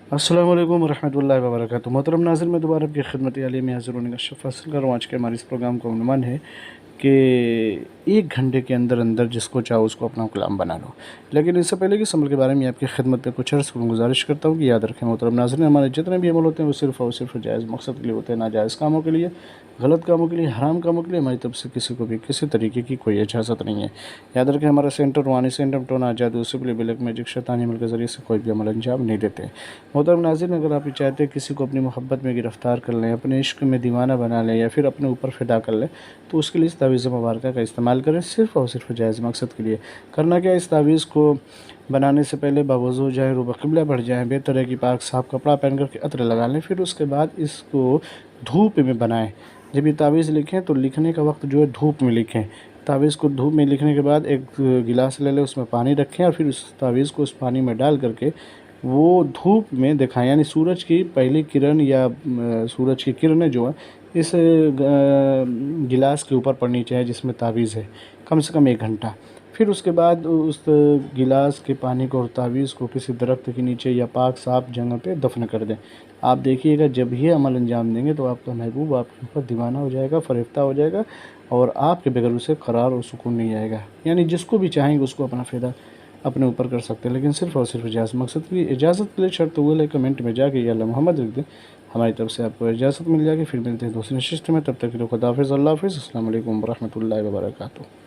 अस्सलाम वालेकुम रहमतुल्लाहि व बरकातुहू। मोहतरम नाज़रीन, मैं दोबारा आपकी खिदमत आलिया में हाज़िर होने का शर्फ़ हासिल कर रहा हूँ। आज के हमारे इस प्रोग्राम का उन्वान है कि 1 घंटे के अंदर अंदर जिसको चाहो उसको अपना गुलाम बना लो। लेकिन इससे पहले कि इस अमल के बारे में आपकी खिदमत में कुछ अर्ज़ करूँ, गुजारिश करता हूँ कि याद रखें मोहतरम नाज़रीन, हमारे जितने भी अमल होते हैं वो सिर्फ़ और सिर्फ जायज़ मकसद के लिए होते हैं, नाजायज़ कामों के लिए, गलत कामों के लिए, हराम कामों के लिए हमारी तरफ से किसी को भी किसी तरीके की कोई इजाज़त नहीं है। याद रखें, हमारा सेंटर रूहानी सेंटर टोना जादू सिबली ब्लैक मैजिक शैतानी अमल के ज़रिए से कोई भी अमल अंजाम नहीं देते। मोहतरम नाज़रीन, अगर आप ये चाहते हैं किसी को अपनी मोहब्बत में गिरफ़्तार कर लें, अपने इश्क में दीवाना बना लें या फिर अपने ऊपर फ़िदा कर लें, तो उसके लिए इस तावीज़ मुबारक का इस्तेमाल करें, सिर्फ़ और सिर्फ जायज़ मकसद के लिए। करना क्या है, इस तावीज़ को बनाने से पहले बावज़ू जाएँ, रुबा क़िबला बढ़ जाएँ, बेतरह की पाक साफ़ कपड़ा पहन कर के अत्र लगा लें। फिर उसके बाद इसको धूप में बनाएँ। जब ये तावीज़ लिखें तो लिखने का वक्त जो है धूप में लिखें। तावीज़ को धूप में लिखने के बाद एक गिलास ले लें, उसमें पानी रखें और फिर उस तावीज़ को उस पानी में डाल करके वो धूप में दिखाएँ, यानी सूरज की पहली किरण या सूरज की किरणें जो हैं इस गिलास के ऊपर पड़नी चाहिए जिसमें तावीज़ है, कम से कम 1 घंटा। फिर उसके बाद उस गिलास के पानी को और तावीज़ को किसी दरख्त के नीचे या पाक साफ़ जगह पे दफ़न कर दें। आप देखिएगा, जब ये अमल अंजाम देंगे तो आपका महबूब आपके ऊपर दीवाना हो जाएगा, फ़रेफ्ता हो जाएगा और आपके बगैर उसे करार और सुकून नहीं आएगा। यानी जिसको भी चाहेंगे उसको अपना फ़िदा अपने ऊपर कर सकते हैं, लेकिन सिर्फ़ और सिर्फ इजाज़त मकसद की इजाज़त के लिए शर्त वो है, कमेंट में जाके या अल्लाह मोहम्मद लिख दें। हमारी तरफ से आपको इजाज़त मिल जाएगी। फिर मिलते हैं दूसरी नशिस्त में, तब तक के लिए खुदा हाफ़िज़, अल्लाह हाफ़िज़, अस्सलाम वालेकुम व रहमतुल्लाहि व बरकातुहू।